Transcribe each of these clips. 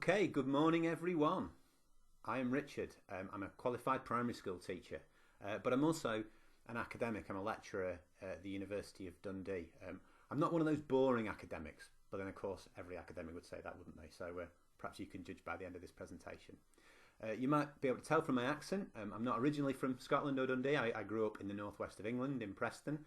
Okay, good morning everyone. I am Richard. I'm a qualified primary school teacher, but I'm also an academic. I'm a lecturer at the University of Dundee. I'm not one of those boring academics, but then of course every academic would say that, wouldn't they? So perhaps you can judge by the end of this presentation. You might be able to tell from my accent, I'm not originally from Scotland or Dundee. I grew up in the northwest of England, in Preston,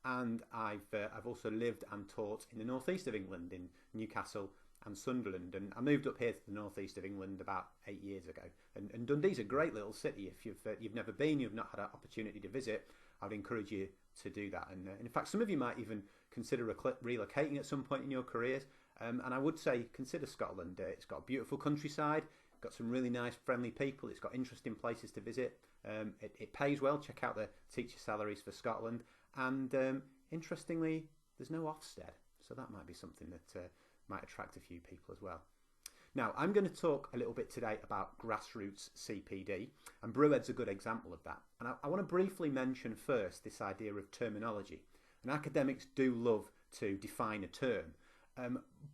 and I've also lived and taught in the northeast of England, in Newcastle and Sunderland, and I moved up here to the northeast of England about 8 years ago. And Dundee's a great little city. If you've never been, you've not had an opportunity to visit, I would encourage you to do that. And in fact, some of you might even consider relocating at some point in your careers. And I would say consider Scotland. It's got a beautiful countryside, got some really nice, friendly people. It's got interesting places to visit. It pays well. Check out the teacher salaries for Scotland. And interestingly, there's no Ofsted, so that might be something that might attract a few people as well. Now, I'm going to talk a little bit today about Grassroots CPD, and BrewEd's a good example of that. And I want to briefly mention first this idea of terminology. And academics do love to define a term,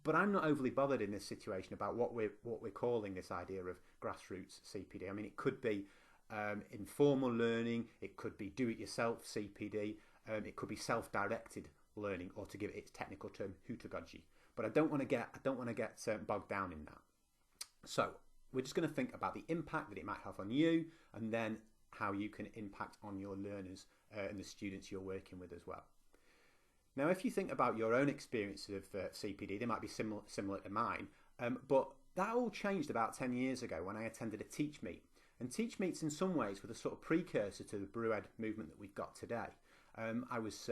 but I'm not overly bothered in this situation about what we're calling this idea of Grassroots CPD. I mean, it could be informal learning, it could be do-it-yourself CPD, it could be self-directed learning, or to give it its technical term, hudagogy. But I don't want to get bogged down in that. So we're just going to think about the impact that it might have on you, and then how you can impact on your learners and the students you're working with as well. Now, if you think about your own experience of CPD, they might be similar to mine, but that all changed about 10 years ago when I attended a Teach Meet. And Teach Meets in some ways were the sort of precursor to the BrewEd movement that we've got today. I was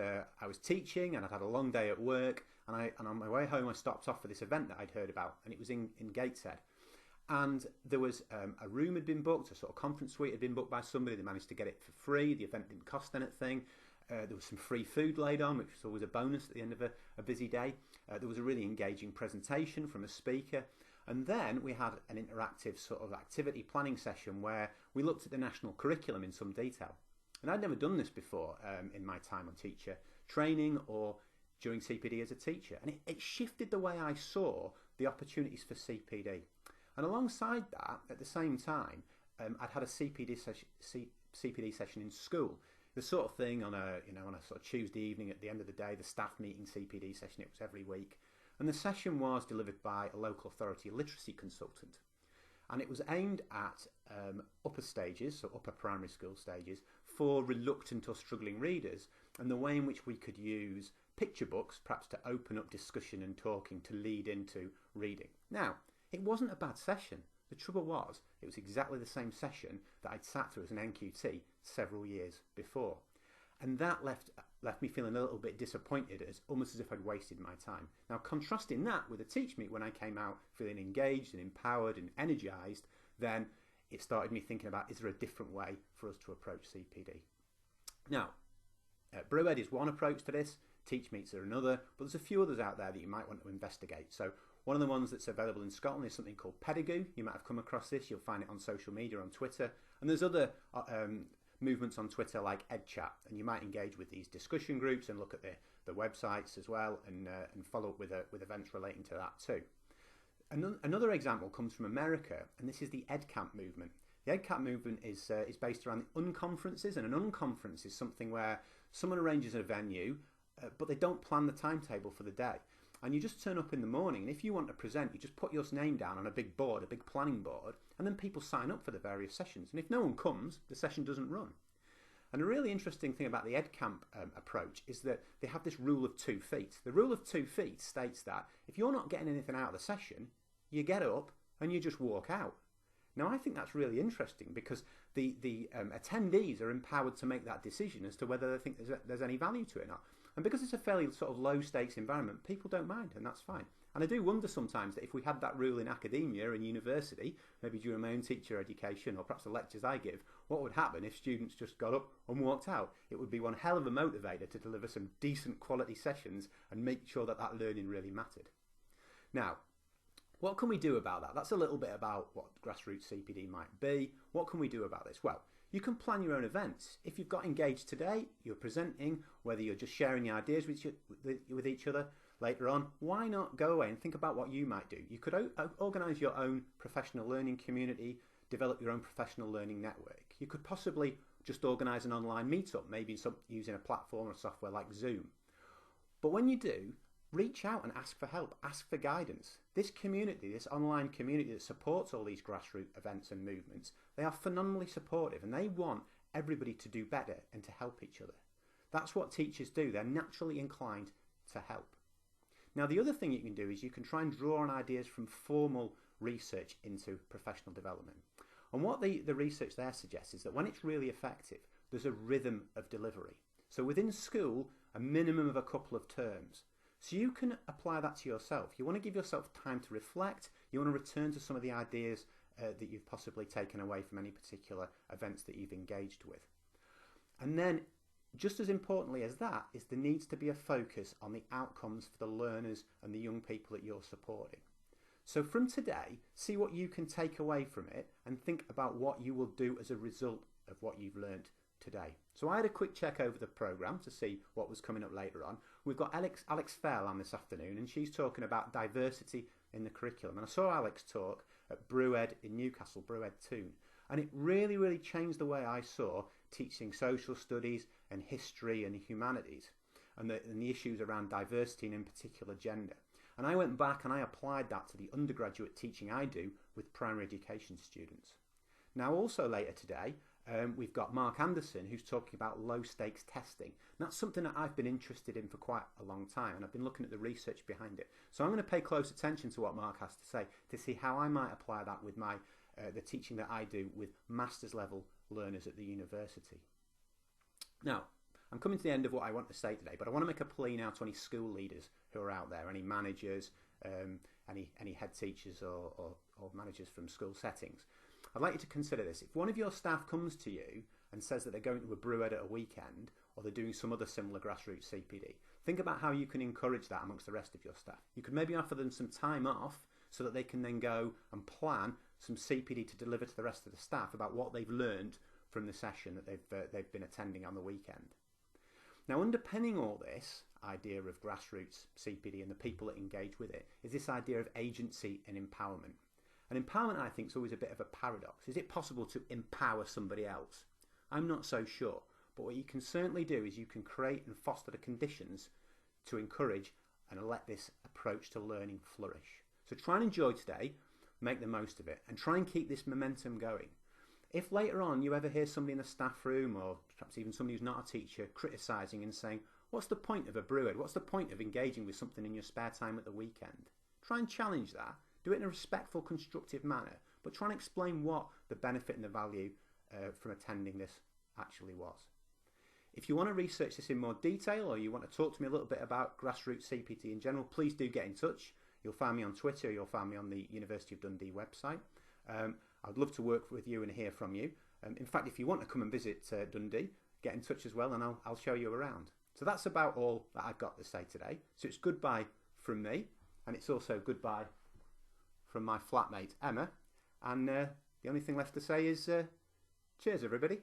teaching, and I'd had a long day at work, and on my way home I stopped off for this event that I'd heard about, and it was in Gateshead. And there was a room had been booked, a sort of conference suite had been booked by somebody. They managed to get it for free. The event didn't cost anything. There was some free food laid on, which was always a bonus at the end of a busy day. There was a really engaging presentation from a speaker. And then we had an interactive sort of activity planning session where we looked at the national curriculum in some detail. And I'd never done this before in my time on teacher training or during CPD as a teacher. And it shifted the way I saw the opportunities for CPD. And alongside that, at the same time, I'd had a CPD session in school. The sort of thing on a sort of Tuesday evening at the end of the day, the staff meeting CPD session, it was every week. And the session was delivered by a local authority literacy consultant. And it was aimed at upper stages, so upper primary school stages, for reluctant or struggling readers, and the way in which we could use picture books, perhaps to open up discussion and talking to lead into reading. Now, it wasn't a bad session. The trouble was, it was exactly the same session that I'd sat through as an NQT several years before. And that left me feeling a little bit disappointed, almost as if I'd wasted my time. Now, contrasting that with a Teach Meet, when I came out feeling engaged and empowered and energised, then it started me thinking about, is there a different way for us to approach CPD? Now, BrewEd is one approach to this, Teach Meets are another, but there's a few others out there that you might want to investigate. So one of the ones that's available in Scotland is something called Pedagogue. You might have come across this, you'll find it on social media, on Twitter, and there's other movements on Twitter like EdChat, and you might engage with these discussion groups and look at the websites as well, and follow up with events relating to that too. Another example comes from America, and this is the EdCamp movement. The EdCamp movement is based around the unconferences, and an unconference is something where someone arranges a venue, but they don't plan the timetable for the day. And you just turn up in the morning, and if you want to present, you just put your name down on a big board, a big planning board, and then people sign up for the various sessions. And if no one comes, the session doesn't run. And a really interesting thing about the EdCamp approach is that they have this rule of 2 feet. The rule of 2 feet states that if you're not getting anything out of the session, you get up and you just walk out. Now, I think that's really interesting because the attendees are empowered to make that decision as to whether they think there's any value to it or not. And because it's a fairly sort of low stakes environment, people don't mind, and that's fine. And I do wonder sometimes that if we had that rule in academia and university, maybe during my own teacher education or perhaps the lectures I give, what would happen if students just got up and walked out? It would be one hell of a motivator to deliver some decent quality sessions and make sure that learning really mattered. Now, what can we do about that? That's a little bit about what Grassroots CPD might be. What can we do about this? Well, you can plan your own events. If you've got engaged today, you're presenting, whether you're just sharing the ideas with each other, later on, why not go away and think about what you might do? You could organise your own professional learning community, develop your own professional learning network. You could possibly just organise an online meetup, maybe using a platform or software like Zoom. But when you do, reach out and ask for help, ask for guidance. This community, this online community that supports all these grassroots events and movements, they are phenomenally supportive and they want everybody to do better and to help each other. That's what teachers do. They're naturally inclined to help. Now, the other thing you can do is you can try and draw on ideas from formal research into professional development. And what the research there suggests is that when it's really effective, there's a rhythm of delivery. So within school, a minimum of a couple of terms. So you can apply that to yourself. You want to give yourself time to reflect. You want to return to some of the ideas that you've possibly taken away from any particular events that you've engaged with. And then, just as importantly as that, is there needs to be a focus on the outcomes for the learners and the young people that you're supporting. So from today, see what you can take away from it and think about what you will do as a result of what you've learned today. So I had a quick check over the programme to see what was coming up later on. We've got Alex Fairland on this afternoon, and she's talking about diversity in the curriculum. And I saw Alex talk at BrewEd in Newcastle, BrewEd 2, and it really changed the way I saw teaching social studies and history and humanities and the issues around diversity and in particular gender. And I went back and I applied that to the undergraduate teaching I do with primary education students. Now also later today, we've got Mark Anderson who's talking about low stakes testing. And that's something that I've been interested in for quite a long time, and I've been looking at the research behind it. So I'm going to pay close attention to what Mark has to say to see how I might apply that with the teaching that I do with master's level learners at the university. Now, I'm coming to the end of what I want to say today, but I want to make a plea now to any school leaders who are out there, any managers, any head teachers or managers from school settings. I'd like you to consider this. If one of your staff comes to you and says that they're going to a BrewEd at a weekend or they're doing some other similar grassroots CPD, think about how you can encourage that amongst the rest of your staff. You could maybe offer them some time off so that they can then go and plan some CPD to deliver to the rest of the staff about what they've learned from the session that they've been attending on the weekend. Now, underpinning all this idea of grassroots CPD and the people that engage with it is this idea of agency and empowerment. And empowerment, I think, is always a bit of a paradox. Is it possible to empower somebody else? I'm not so sure. But what you can certainly do is you can create and foster the conditions to encourage and let this approach to learning flourish. So try and enjoy today, make the most of it, and try and keep this momentum going. If later on you ever hear somebody in the staff room, or perhaps even somebody who's not a teacher, criticising and saying, what's the point of a BrewEd? What's the point of engaging with something in your spare time at the weekend? Try and challenge that. Do it in a respectful, constructive manner, but try and explain what the benefit and the value from attending this actually was. If you want to research this in more detail, or you want to talk to me a little bit about grassroots CPD in general, please do get in touch. You'll find me on Twitter, you'll find me on the University of Dundee website. I'd love to work with you and hear from you. In fact, if you want to come and visit Dundee, get in touch as well, and I'll show you around. So that's about all that I've got to say today. So it's goodbye from me, and it's also goodbye from my flatmate Emma. And the only thing left to say is cheers, everybody.